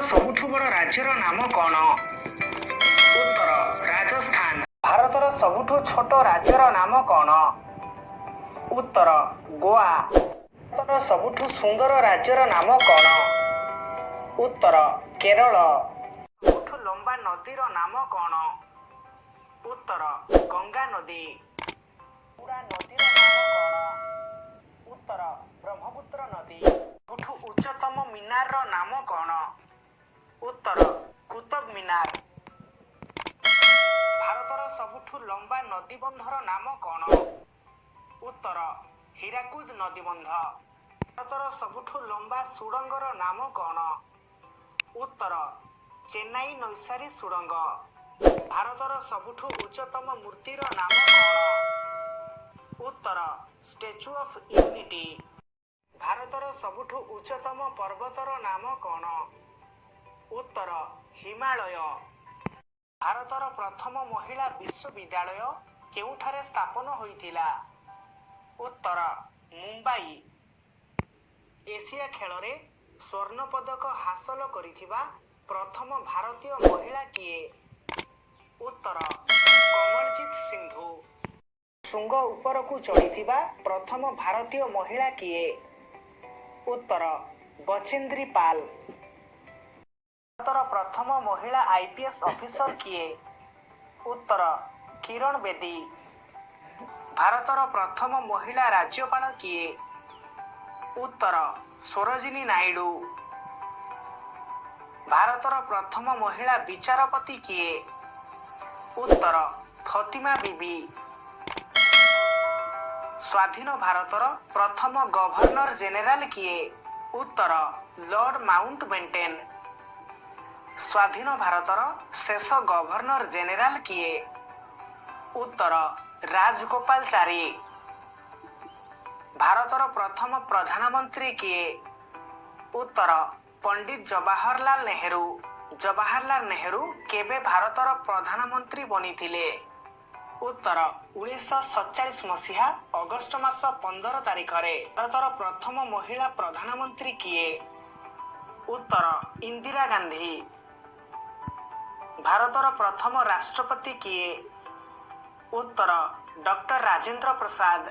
ସବୁଠୁ ବଡ଼ ରାଜ୍ୟର ନାମ କ'ଣ? ଉତ୍ତର ରାଜସ୍ଥାନ। ଭାରତର ସବୁଠୁ ଛୋଟ ରାଜ୍ୟର ନାମ କ'ଣ? ଉତ୍ତର ଗୋଆ। ଭାରତର ସବୁଠୁ ସୁନ୍ଦର ରାଜ୍ୟର ନାମ କ'ଣ? ଉତ୍ତର କେରଳ। ସବୁଠୁ ଲମ୍ବା ନଦୀର ନାମ କ'ଣ? ଉତ୍ତର ଗଙ୍ଗା ନଦୀ। ବୁଡ଼ା ନଦୀର ନାମ କ'ଣ? ଉତ୍ତର ବ୍ରହ୍ମପୁତ୍ର ନଦୀ। ସବୁଠୁ ଉଚ୍ଚତମ ମିନାରର ନାମ କ'ଣ? ଉତ୍ତର କୁତବ ମିନାର। ଭାରତର ସବୁଠୁ ଲମ୍ବା ନଦୀବନ୍ଧର ନାମ କ'ଣ? ଉତ୍ତର ହୀରାକୁଦ ନଦୀବନ୍ଧ। ଭାରତର ସବୁଠୁ ଲମ୍ବା ସୁଡ଼ଙ୍ଗର ନାମ କ'ଣ? ଉତ୍ତର ଚେନ୍ନାଇ ନୈସାରୀ ସୁଡ଼ଙ୍ଗ। ଭାରତର ସବୁଠୁ ଉଚ୍ଚତମ ମୂର୍ତ୍ତିର ନାମ କ'ଣ? ଉତ୍ତର ଷ୍ଟାଚ୍ୟୁ ଅଫ୍ ୟୁନିଟି। ଭାରତର ସବୁଠୁ ଉଚ୍ଚତମ ପର୍ବତର ନାମ କ'ଣ? ଉତ୍ତର ହିମାଳୟ। ଭାରତର ପ୍ରଥମ ମହିଳା ବିଶ୍ୱବିଦ୍ୟାଳୟ କେଉଁଠାରେ ସ୍ଥାପନ ହୋଇଥିଲା? ଉତ୍ତର ମୁମ୍ବାଇ। ଏସିଆ ଖେଳରେ ସ୍ୱର୍ଣ୍ଣ ପଦକ ହାସଲ କରିଥିବା ପ୍ରଥମ ଭାରତୀୟ ମହିଳା କିଏ? ଉତ୍ତର କମଳଜିତ ସିନ୍ଧୁ। ଶୃଙ୍ଗ ଉପରକୁ ଚଢ଼ିଥିବା ପ୍ରଥମ ଭାରତୀୟ ମହିଳା କିଏ? ଉତ୍ତର ବଚେନ୍ଦ୍ରୀ ପାଲ। ଭାରତର ପ୍ରଥମ ମହିଳା IPS ଅଫିସର କିଏ? ଉତ୍ତର କିରଣ ବେଦୀ। ଭାରତର ପ୍ରଥମ ମହିଳା ରାଜ୍ୟପାଳ କିଏ? ଉତ୍ତର ସରୋଜିନୀ ନାଇଡୁ। ଭାରତର ପ୍ରଥମ ମହିଳା ବିଚାରପତି କିଏ? ଉତ୍ତର ଫତିମା ବିବି। ସ୍ୱାଧୀନ ଭାରତର ପ୍ରଥମ ଗଭର୍ଣ୍ଣର ଜେନେରାଲ କିଏ? ଉତ୍ତର ଲର୍ଡ ମାଉଣ୍ଟବେଟେନ୍। ସ୍ୱାଧୀନ ଭାରତର ଶେଷ ଗଭର୍ଣ୍ଣର ଜେନେରାଲ କିଏ? ଉତ୍ତର ରାଜଗୋପାଳଚାରୀ। ଭାରତର ପ୍ରଥମ ପ୍ରଧାନମନ୍ତ୍ରୀ କିଏ? ଉତ୍ତର ପଣ୍ଡିତ ଜବାହରଲାଲ ନେହେରୁ। ଜବାହରଲାଲ ନେହେରୁ କେବେ ଭାରତର ପ୍ରଧାନମନ୍ତ୍ରୀ ବନିଥିଲେ? ଉତ୍ତର 1947 ମସିହା ଅଗଷ୍ଟ ମାସ 15 ତାରିଖରେ। ଭାରତର ପ୍ରଥମ ମହିଳା ପ୍ରଧାନମନ୍ତ୍ରୀ କିଏ? ଉତ୍ତର ଇନ୍ଦିରା ଗାନ୍ଧୀ। ଭାରତର ପ୍ରଥମ ରାଷ୍ଟ୍ରପତି କିଏ? ଉତ୍ତର ଡକ୍ଟର ରାଜେନ୍ଦ୍ର ପ୍ରସାଦ।